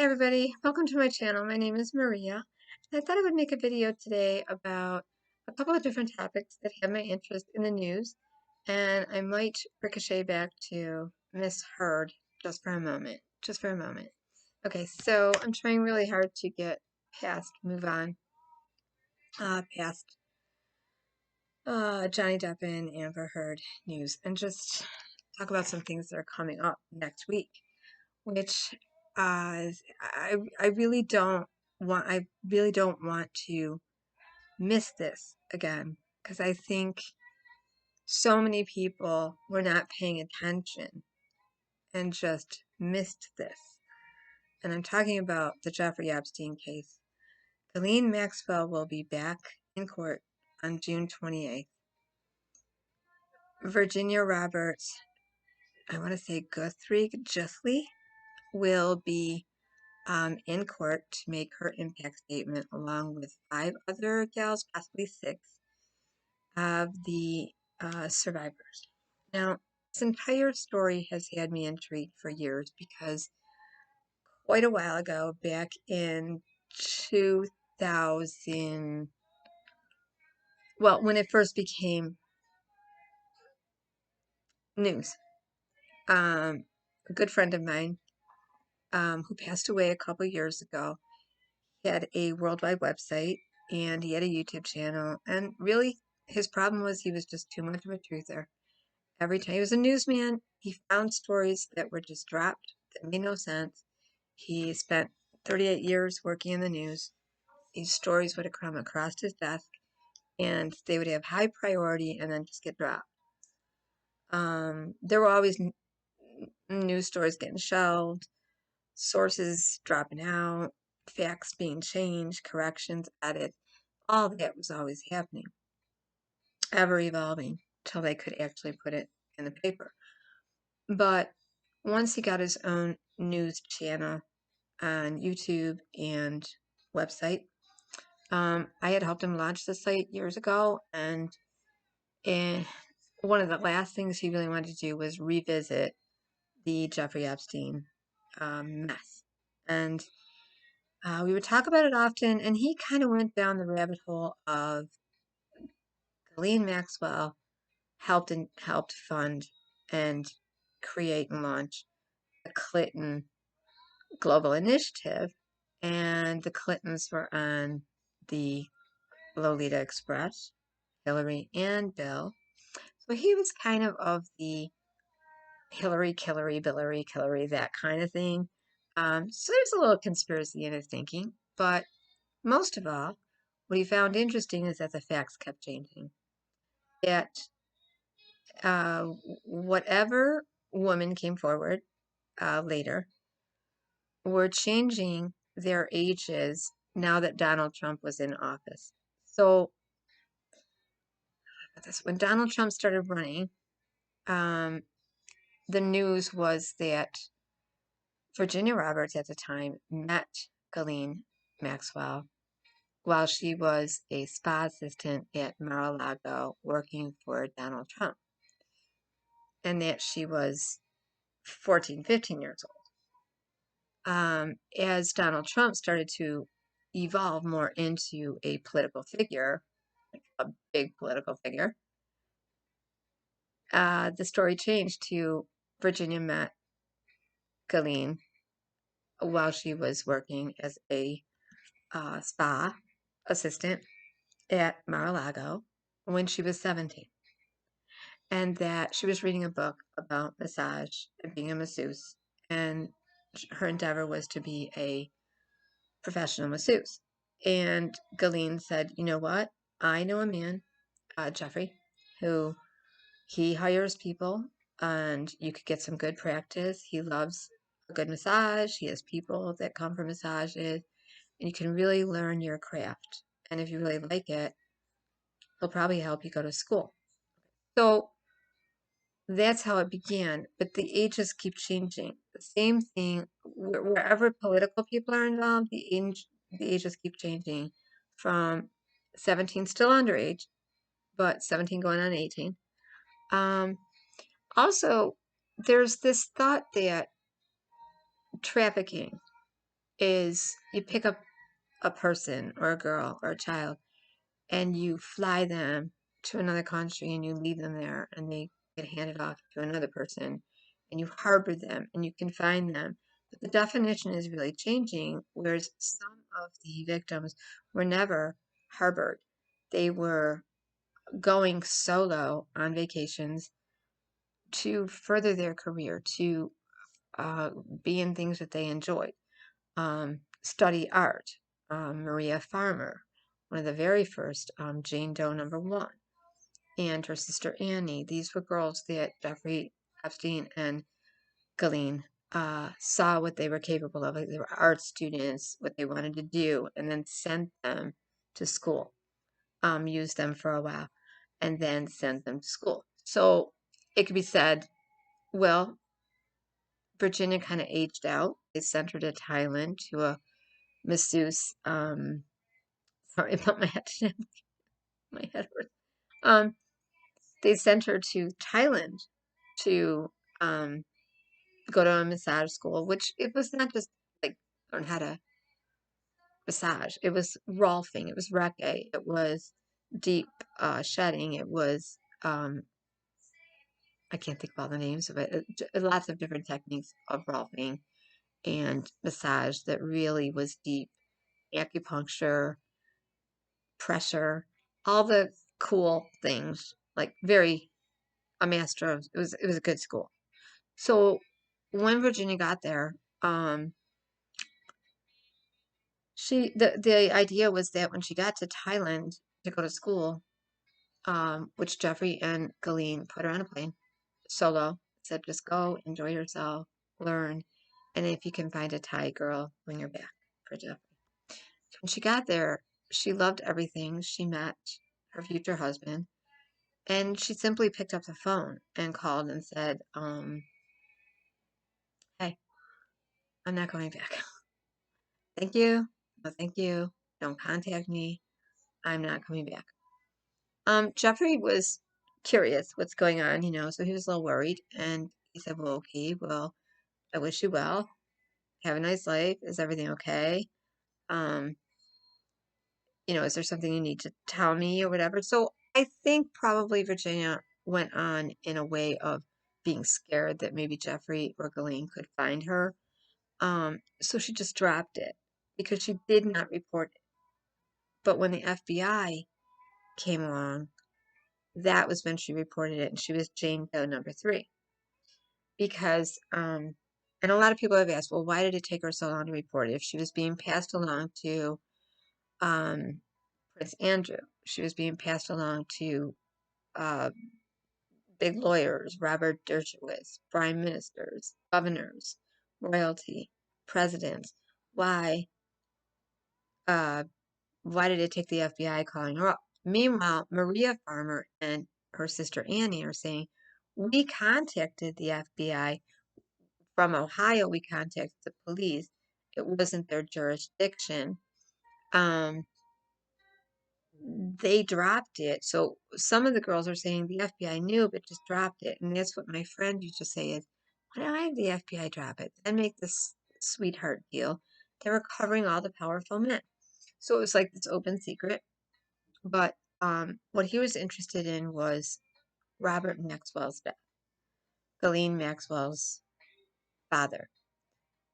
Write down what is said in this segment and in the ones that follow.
Hey everybody, welcome to my channel. My name is Maria, and I thought I would make a video today about a couple of different topics that have my interest in the news, and I might ricochet back to Miss Heard just for a moment. Just for a moment. Okay, so I'm trying really hard to get move on, past Johnny Depp and Amber Heard news, and just talk about some things that are coming up next week, which I really don't want to miss this again, because I think so many people were not paying attention and just missed this. And I'm talking about the Jeffrey Epstein case. Ghislaine Maxwell will be back in court on June 28th. Virginia Roberts, I want to say Giuffrie, will be in court to make her impact statement along with 5 other gals, possibly 6, of the survivors. Now, this entire story has had me intrigued for years because quite a while ago, back in 2000, well, when it first became news, a good friend of mine who passed away a couple years ago, he had a worldwide website and he had a YouTube channel, and really his problem was he was just too much of a truther. Every time he was a newsman, he found stories that were just dropped that made no sense. He spent 38 years working in the news. These stories would have come across his desk and they would have high priority and then just get dropped. There were always news stories getting shelved, sources dropping out, facts being changed, corrections added. All that was always happening, ever evolving, till they could actually put it in the paper. But once he got his own news channel on YouTube and website, I had helped him launch the site years ago, and one of the last things he really wanted to do was revisit the Jeffrey Epstein mess. And we would talk about it often, and he kind of went down the rabbit hole of Ghislaine Maxwell helped fund and create and launch the Clinton Global Initiative, and the Clintons were on the Lolita Express, Hillary and Bill. So he was kind of the Hillary, Killary, Billary, Killary, that kind of thing. So there's a little conspiracy in his thinking, but most of all, what he found interesting is that the facts kept changing. That whatever woman came forward later were changing their ages now that Donald Trump was in office. So when Donald Trump started running, the news was that Virginia Roberts at the time met Ghislaine Maxwell while she was a spa assistant at Mar-a-Lago working for Donald Trump, and that she was 14, 15 years old. As Donald Trump started to evolve more into a political figure, a big political figure, the story changed to Virginia met Ghislaine while she was working as a spa assistant at Mar-a-Lago when she was 17. And that she was reading a book about massage and being a masseuse, and her endeavor was to be a professional masseuse. And Ghislaine said, you know what? I know a man, Jeffrey, who he hires people and you could get some good practice. He loves a good massage. He has people that come for massages, and you can really learn your craft. And if you really like it, he'll probably help you go to school. So that's how it began. But the ages keep changing. The same thing, wherever political people are involved, the ages keep changing from 17, still underage, but 17 going on 18. Also, there's this thought that trafficking is you pick up a person or a girl or a child and you fly them to another country and you leave them there and they get handed off to another person and you harbor them and you confine them. But the definition is really changing, whereas some of the victims were never harbored. They were going solo on vacations to further their career, to be in things that they enjoyed, study art. Maria Farmer, one of the very first, Jane Doe #1, and her sister Annie. These were girls that Jeffrey Epstein and Ghislaine saw what they were capable of. Like they were art students, what they wanted to do, and then sent them to school, used them for a while, and then sent them to school. So it could be said, well, Virginia kind of aged out. They sent her to Thailand to a masseuse. Sorry about my head today. My head hurts. They sent her to Thailand to go to a massage school, which it was not just like learn how to massage. It was rolfing. It was reiki. It was deep shedding. It was I can't think of all the names of it. Lots of different techniques of rolfing and massage that really was deep. Acupuncture, pressure, all the cool things. Like very a master of it was a good school. So when Virginia got there, the idea was that when she got to Thailand to go to school, which Jeffrey and Ghislaine put her on a plane solo, said just go, enjoy yourself, learn, and if you can find a Thai girl, bring her back for Jeffrey. When she got there, she loved everything. She met her future husband, and she simply picked up the phone and called and said, "Hey, I'm not going back. Thank you. No, thank you. Don't contact me. I'm not coming back." Jeffrey was curious what's going on, so he was a little worried. And he said, well, okay, well, I wish you well. Have a nice life. Is everything okay? Um, is there something you need to tell me or whatever? So I think probably Virginia went on in a way of being scared that maybe Jeffrey or Ghislaine could find her. So she just dropped it because she did not report it. But when the FBI came along, that was when she reported it, and she was Jane Doe #3. Because, and a lot of people have asked, well, why did it take her so long to report it? If she was being passed along to Prince Andrew, she was being passed along to big lawyers, Robert Dershowitz, prime ministers, governors, royalty, presidents. Why? Why did it take the FBI calling her up? Meanwhile, Maria Farmer and her sister Annie are saying, we contacted the FBI from Ohio. We contacted the police. It wasn't their jurisdiction. They dropped it. So some of the girls are saying the FBI knew, but just dropped it. And that's what my friend used to say is, why don't I have the FBI drop it? Then make this sweetheart deal. They were covering all the powerful men. So it was like this open secret. But what he was interested in was Robert Maxwell's death, Ghislaine Maxwell's father,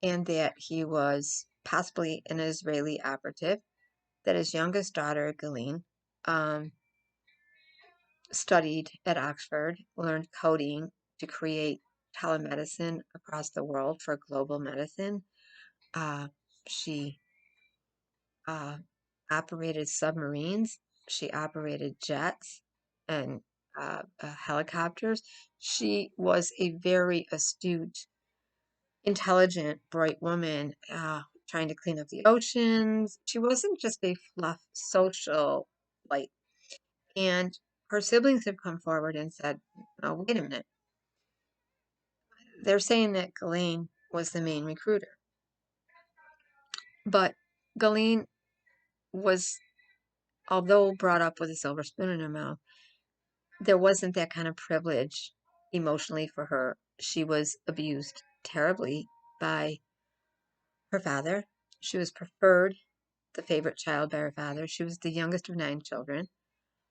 and that he was possibly an Israeli operative, that his youngest daughter, Ghislaine, studied at Oxford, learned coding to create telemedicine across the world for global medicine. She operated submarines. She operated jets and helicopters. She was a very astute, intelligent, bright woman trying to clean up the oceans. She wasn't just a fluff social light. And her siblings have come forward and said, oh, wait a minute. They're saying that Ghislaine was the main recruiter. But Ghislaine was, although brought up with a silver spoon in her mouth, there wasn't that kind of privilege emotionally for her. She was abused terribly by her father. She was preferred, the favorite child by her father. She was the youngest of 9 children.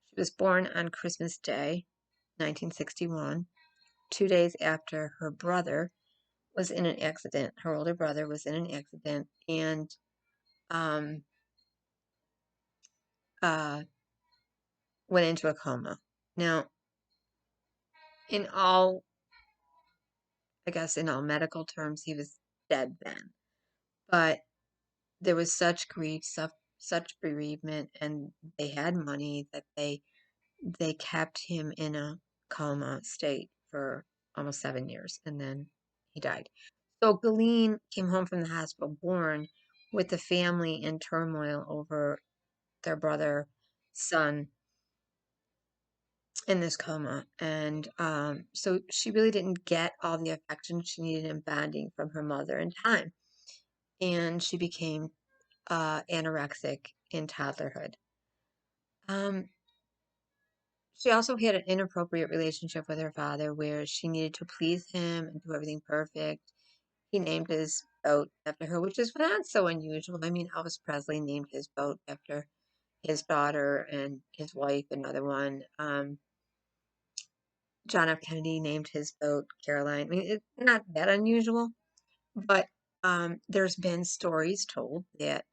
She was born on Christmas Day, 1961, 2 days after her brother was in an accident. Her older brother was in an accident and um, uh, went into a coma. Now, in all, I guess in all medical terms, he was dead then. But there was such grief, such bereavement, and they had money that they kept him in a coma state for almost 7 years, and then he died. So Ghislaine came home from the hospital born with the family in turmoil over their brother, son in this coma. And so she really didn't get all the affection she needed and bonding from her mother in time. And she became anorexic in toddlerhood. Um, she also had an inappropriate relationship with her father where she needed to please him and do everything perfect. He named his boat after her, which is not so unusual. I mean, Elvis Presley named his boat after his daughter, and his wife another one. John F. Kennedy named his boat Caroline. I mean, it's not that unusual, but there's been stories told that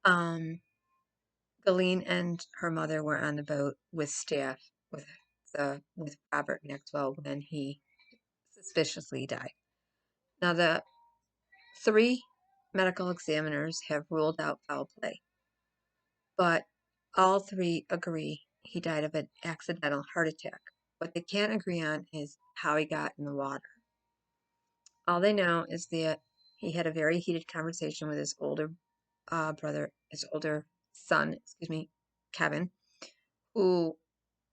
Ghislaine and her mother were on the boat with staff with Robert Maxwell when he suspiciously died. Now, the 3 medical examiners have ruled out foul play, but all 3 agree he died of an accidental heart attack. What they can't agree on is how he got in the water. All they know is that he had a very heated conversation with his older his older son, excuse me, Kevin, who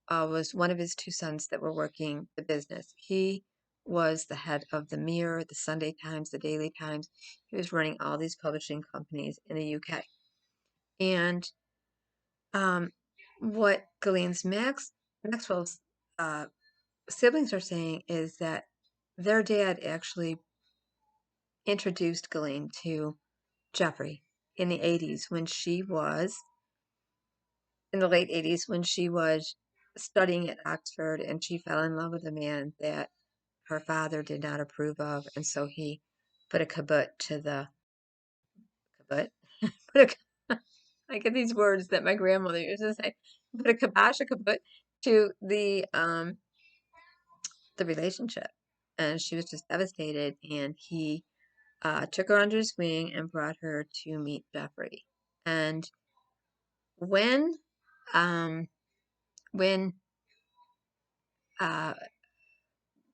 was one of his 2 sons that were working the business. He was the head of the Mirror, the Sunday Times, the Daily Times. He was running all these publishing companies in the UK. And what Maxwell's siblings are saying is that their dad actually introduced Ghislaine to Giuffrie in the 80s when she was in the late 80s when she was studying at Oxford, and she fell in love with a man that her father did not approve of, and so he put a kabut to the kabut. put a, I get these words that my grandmother used to say. Put a kibosh, a kabut to the relationship, and she was just devastated. And he took her under his wing and brought her to meet Jeffrey. And when um, when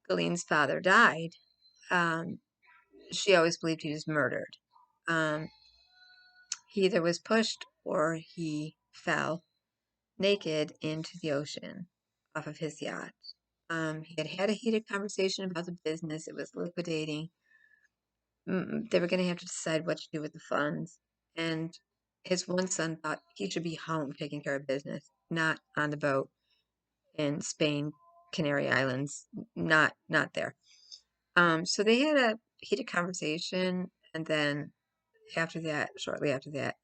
Ghislaine's father died, um, she always believed he was murdered. Um, he either was pushed or he fell naked into the ocean off of his yacht. He had had a heated conversation about the business. It was liquidating. They were going to have to decide what to do with the funds. And his one son thought he should be home taking care of business, not on the boat in Spain, Canary Islands, not there. So they had a heated conversation, and then shortly after that,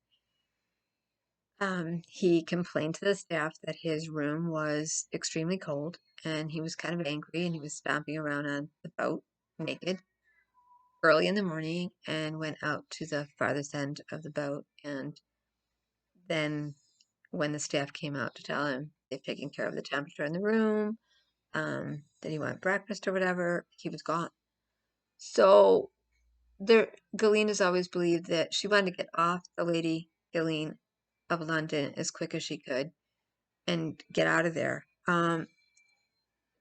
he complained to the staff that his room was extremely cold, and he was kind of angry, and he was stomping around on the boat naked early in the morning, and went out to the farthest end of the boat. And then when the staff came out to tell him they've taken care of the temperature in the room, that he wanted breakfast or whatever, he was gone. So Ghislaine has always believed that she wanted to get off the Lady Ghislaine of London as quick as she could and get out of there.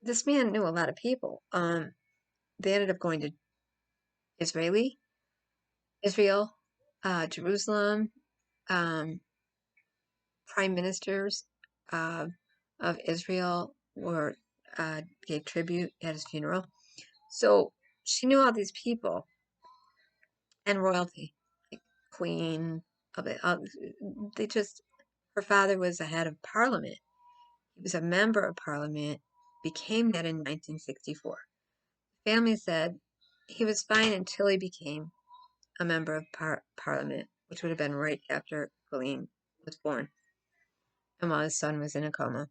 This man knew a lot of people. They ended up going to Israel, Jerusalem, um, prime ministers uh, of Israel gave tribute at his funeral. So she knew all these people and royalty, like Queen of it. They just Her father was a head of parliament. He was a member of parliament, became that in 1964. Family said he was fine until he became a member of Parliament, which would have been right after Ghislaine was born, and while his son was in a coma,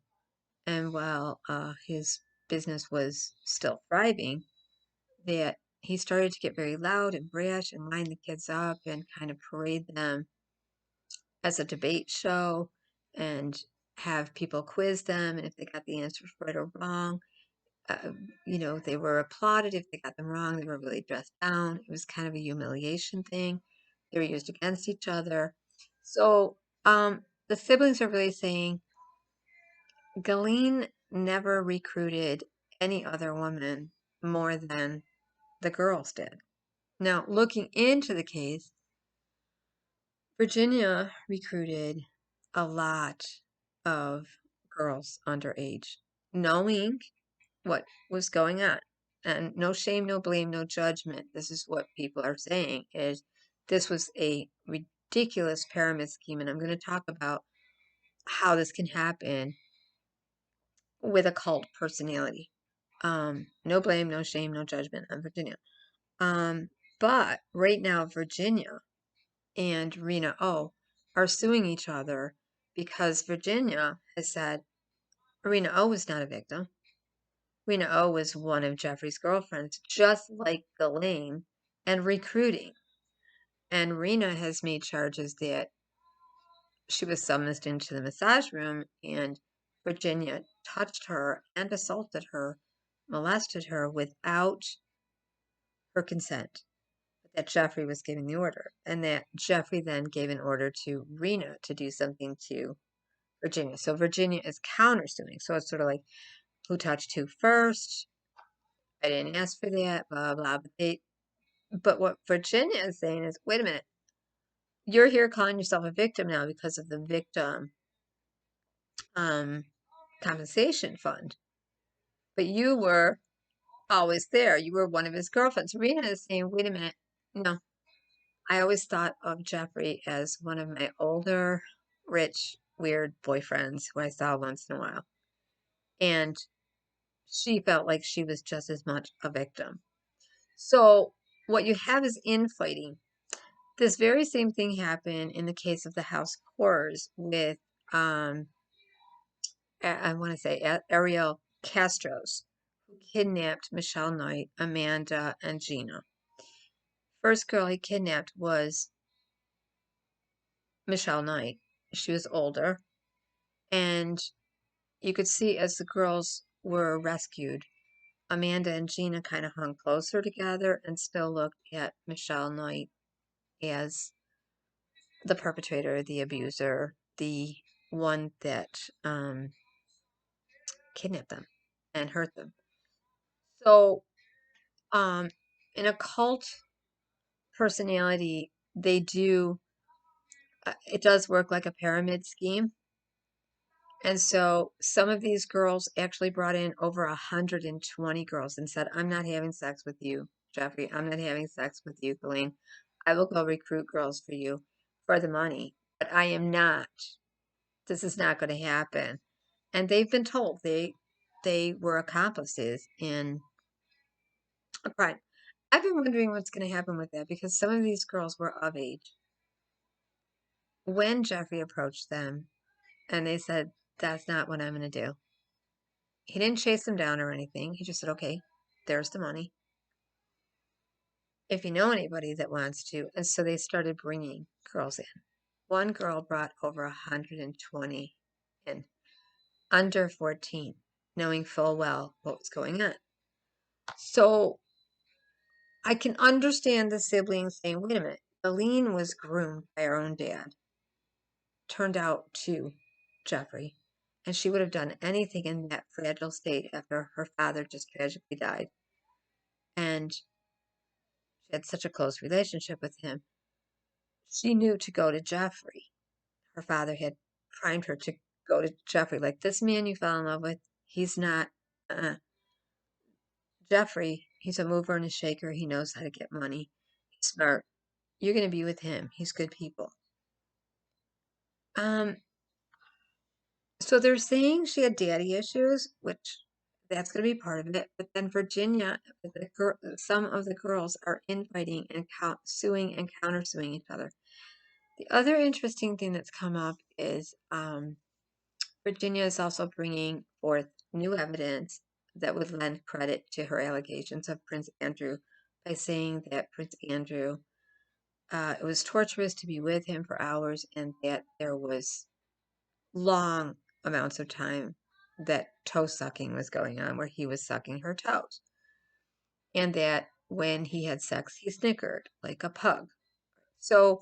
and while his business was still thriving, that he started to get very loud and brash and line the kids up and kind of parade them as a debate show and have people quiz them, and if they got the answers right or wrong, uh, they were applauded. If they got them wrong, they were really dressed down. It was kind of a humiliation thing. They were used against each other. So the siblings are really saying Ghislaine never recruited any other woman more than the girls did. Now, looking into the case, Virginia recruited a lot of girls underage, knowing what was going on. And no shame, no blame, no judgment. This is what people are saying is this was a ridiculous pyramid scheme. And I'm going to talk about how this can happen with a cult personality. No blame, no shame, no judgment on Virginia. But right now, Virginia and Rina O are suing each other because Virginia has said Rina O was not a victim. Rina O was one of Jeffrey's girlfriends, just like Ghislaine, and recruiting. And Rina has made charges that she was summoned into the massage room and Virginia touched her and assaulted her, molested her without her consent. But that Jeffrey was giving the order. And that Jeffrey then gave an order to Rina to do something to Virginia. So Virginia is countersuing. So it's sort of like, who touched who first? I didn't ask for that, blah, blah. But what Virginia is saying is, wait a minute, you're here calling yourself a victim now because of the victim compensation fund. But you were always there. You were one of his girlfriends. Rina is saying, wait a minute, no. I always thought of Jeffrey as one of my older, rich, weird boyfriends who I saw once in a while. And she felt like she was just as much a victim. So what you have is infighting. This very same thing happened in the case of the House of Horrors with, I want to say, Ariel Castros, who kidnapped Michelle Knight, Amanda, and Gina. First girl he kidnapped was Michelle Knight. She was older, and you could see as the girls were rescued, Amanda and Gina kind of hung closer together and still looked at Michelle Knight as the perpetrator, the abuser, the one that kidnapped them and hurt them. So, in a cult personality, they do, it does work like a pyramid scheme. And so some of these girls actually brought in over 120 girls and said, I'm not having sex with you, Jeffrey. I'm not having sex with you, Ghislaine. I will go recruit girls for you for the money, but I am not. This is not going to happen. And they've been told they were accomplices in a crime. I've been wondering what's going to happen with that because some of these girls were of age when Jeffrey approached them and they said, that's not what I'm going to do. He didn't chase them down or anything. He just said, okay, there's the money. If you know anybody that wants to. And so they started bringing girls in. One girl brought over 120 in, under 14, knowing full well what was going on. So I can understand the siblings saying, wait a minute, Aline was groomed by her own dad, turned out to Jeffrey, and she would have done anything in that fragile state after her father just tragically died. And she had such a close relationship with him. She knew to go to Jeffrey. Her father had primed her to go to Jeffrey. Like, this man you fell in love with, he's not, Jeffrey, he's a mover and a shaker. He knows how to get money. He's smart. You're going to be with him. He's good people. So they're saying she had daddy issues, which That's going to be part of it. But then Virginia, some of the girls are infighting and suing and countersuing each other. The other interesting thing that's come up is Virginia is also bringing forth new evidence that would lend credit to her allegations of Prince Andrew by saying that Prince Andrew, it was torturous to be with him for hours and that there was long amounts of time that toe sucking was going on where he was sucking her toes. And that when he had sex, he snickered like a pug. So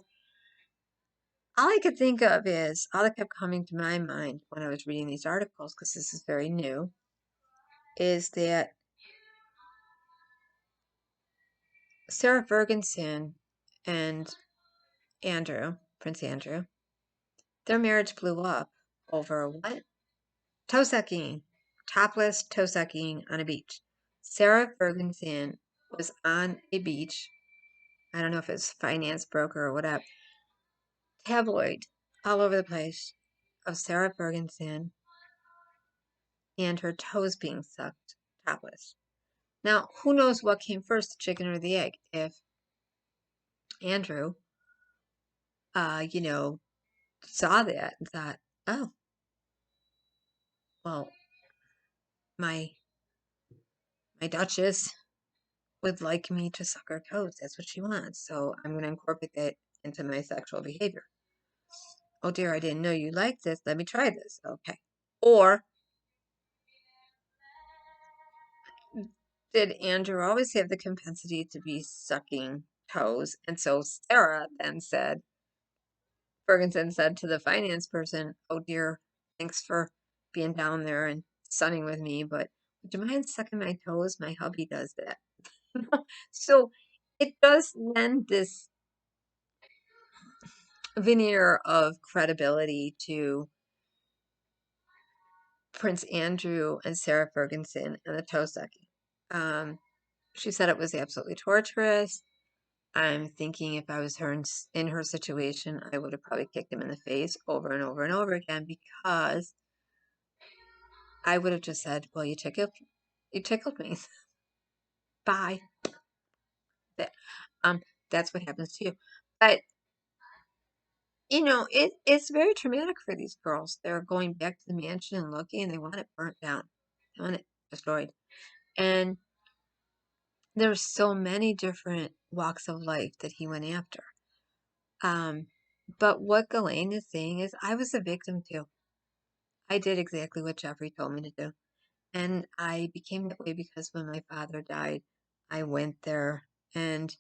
all I could think of is, all that kept coming to my mind when I was reading these articles, because this is very new, is that Sarah Ferguson and Andrew, Prince Andrew, their marriage blew up over what? Toe sucking. Topless toe sucking on a beach. Sarah Ferguson was on a beach. I don't know if it's finance broker or whatever. Tabloid all over the place of Sarah Ferguson and her toes being sucked topless. Now, who knows what came first, the chicken or the egg? If Andrew, saw that and thought, oh, well, my Duchess would like me to suck her toes. That's what she wants. So I'm going to incorporate that into my sexual behavior. Oh dear, I didn't know you liked this. Let me try this. Okay. Or did Andrew always have the compensity to be sucking toes? And so Sarah then said, Ferguson said to the finance person, oh dear, thanks for being down there and sunning with me, but would you mind sucking my toes? My hubby does that. So it does lend this veneer of credibility to Prince Andrew and Sarah Ferguson and the toe sucking. She said it was absolutely torturous. I'm thinking if I was in her situation, I would have probably kicked him in the face over and over and over again, because I would have just said, well, you tickled me. Bye. That, that's what happens to you. But it's very traumatic for these girls. They're going back to the mansion and looking, and they want it burnt down. They want it destroyed. And there's so many different walks of life that he went after. But what Ghislaine is saying is, I was a victim too. I did exactly what Jeffrey told me to do. And I became that way because when my father died, I went there and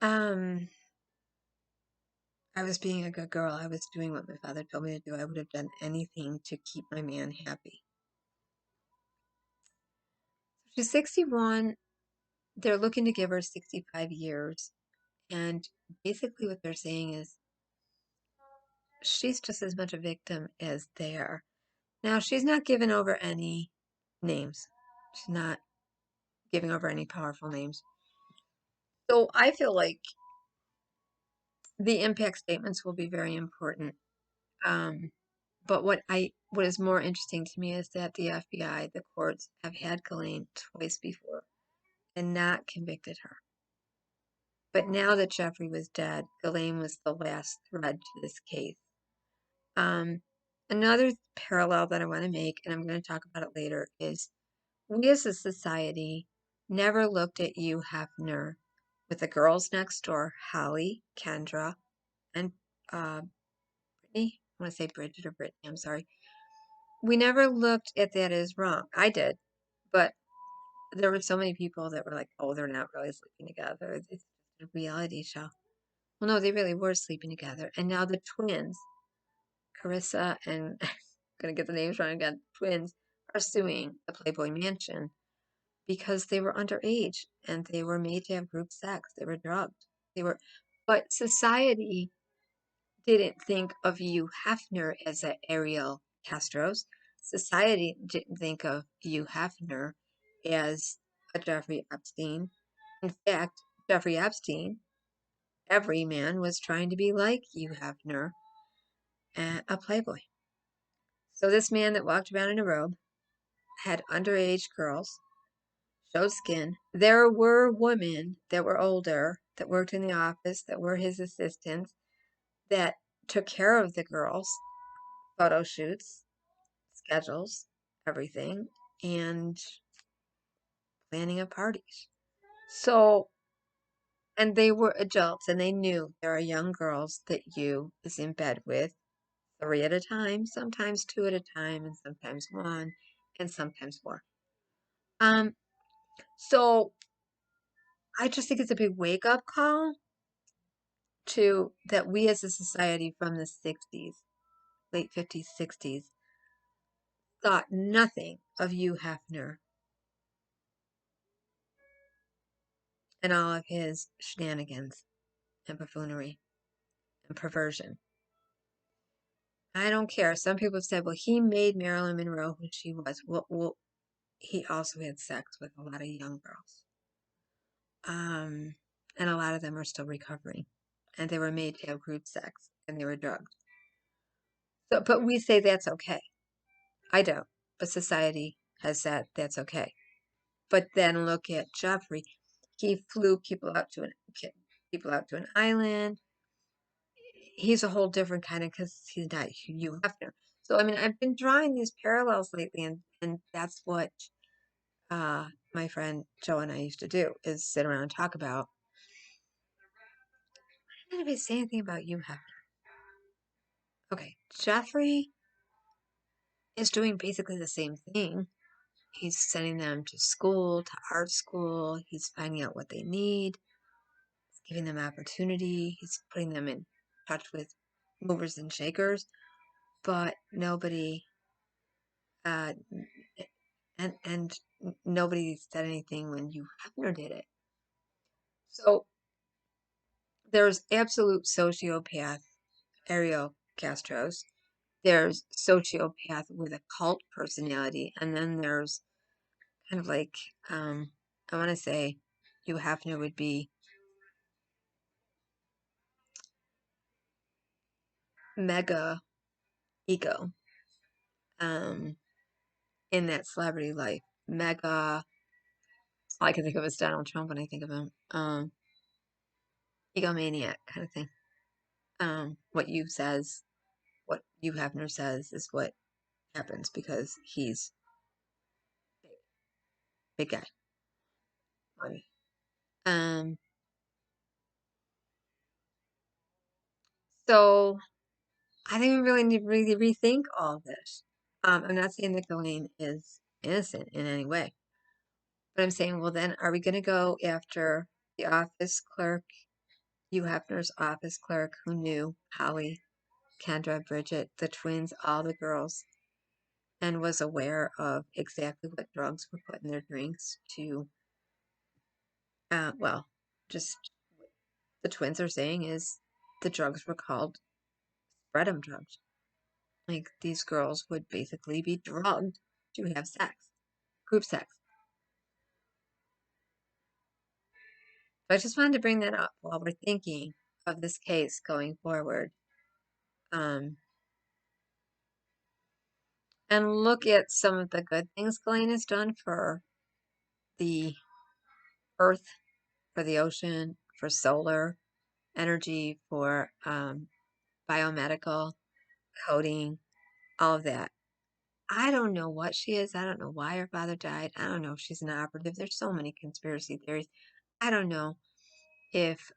I was being a good girl. I was doing what my father told me to do. I would have done anything to keep my man happy. She's 61. They're looking to give her 65 years. And basically what they're saying is she's just as much a victim as they are. Now, she's not giving over any names. She's not giving over any powerful names. So I feel like the impact statements will be very important. But what is more interesting to me is that the FBI, the courts, have had Ghislaine twice before and not convicted her. But now that Jeffrey was dead, Ghislaine was the last thread to this case. Another parallel that I want to make, and I'm going to talk about it later, is we as a society never looked at Hugh Hefner with the girls next door, Holly, Kendra, and Brittany. I want to say Bridget or Brittany, I'm sorry. We never looked at that as wrong. I did, but there were so many people that were like, oh, they're not really sleeping together. It's a reality show. Well, no, they really were sleeping together. And now the twins, Carissa and I'm going to get the names wrong again, twins, are suing the Playboy Mansion because they were underage and they were made to have group sex. They were drugged. But society didn't think of Hugh Hefner as a Ariel Castro's. Society didn't think of Hugh Hefner as a Jeffrey Epstein. In fact, Jeffrey Epstein, every man was trying to be like Hugh Hefner, a playboy. So this man that walked around in a robe had underage girls, showed skin. There were women that were older that worked in the office that were his assistants that took care of the girls, photo shoots, schedules, everything, and planning of parties. So, and they were adults and they knew there are young girls that Hugh is in bed with 3 at a time, sometimes 2 at a time, and sometimes 1, and sometimes more. So I just think it's a big wake up call to that we as a society from the 60s, late 50s, 60s, thought nothing of Hugh Hefner and all of his shenanigans and buffoonery and perversion. I don't care. Some people said, well, he made Marilyn Monroe who she was. Well, he also had sex with a lot of young girls. And a lot of them are still recovering. And they were made to have group sex and they were drugged. So, but we say that's okay. I don't. But society has said that's okay. But then look at Giuffrie. He flew people out to an island. He's a whole different kind of because he's not Hugh Hefner. So I mean, I've been drawing these parallels lately, and that's what my friend Joe and I used to do is sit around and talk about. Did anybody say anything about Hugh Hefner? Okay, Jeffrey is doing basically the same thing. He's sending them to school, to art school. He's finding out what they need. He's giving them opportunity. He's putting them in touch with movers and shakers. But nobody, uh, and nobody said anything when Hugh Hefner did it. So there's absolute sociopath Ariel Castro's. There's sociopath with a cult personality, and then there's kind of like I want to say Hugh Hefner would be mega ego um in that celebrity life. Mega, all I can think of is Donald Trump when I think of him. Egomaniac kind of thing. What Hugh Hefner says is what happens because he's big guy. Um, so I think we really need to really rethink all of this. I'm not saying that Ghislaine is innocent in any way, but I'm saying, well, then are we going to go after the office clerk, Hugh Hefner's office clerk, who knew Holly, Kendra, Bridget, the twins, all the girls, and was aware of exactly what drugs were put in their drinks to, well, just the twins are saying is the drugs were called spreadum drugs. Like these girls would basically be drugged to have sex, group sex. So I just wanted to bring that up while we're thinking of this case going forward. And look at some of the good things Ghislaine has done for the earth, for the ocean, for solar energy, for biomedical coding, all of that. I don't know what she is. I don't know why her father died. I don't know if she's an operative. There's so many conspiracy theories. I don't know if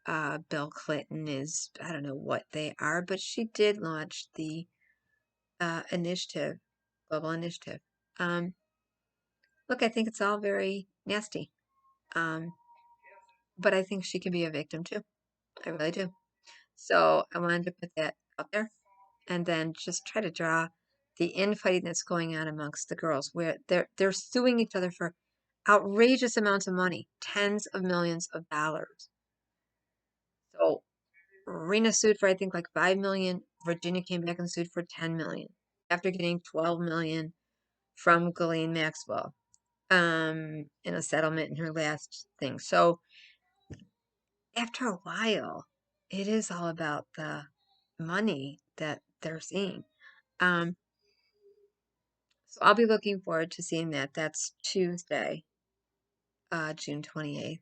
Bill Clinton is, I don't know what they are, but she did launch the initiative, global initiative. Look, I think it's all very nasty. Um, but I think she can be a victim too. I really do. So I wanted to put that out there and then just try to draw the infighting that's going on amongst the girls where they're suing each other for outrageous amounts of money, tens of millions of dollars. So Rina sued for I think like 5 million. Virginia came back and sued for 10 million after getting 12 million from Ghislaine Maxwell in a settlement in her last thing. So after a while, it is all about the money that they're seeing. Um, So I'll be looking forward to seeing that. That's Tuesday, June 28th.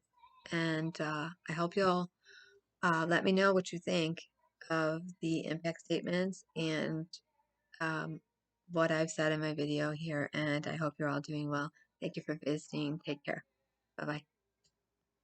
And I hope you'll let me know what you think of the impact statements and what I've said in my video here. And I hope you're all doing well. Thank you for visiting. Take care. Bye-bye.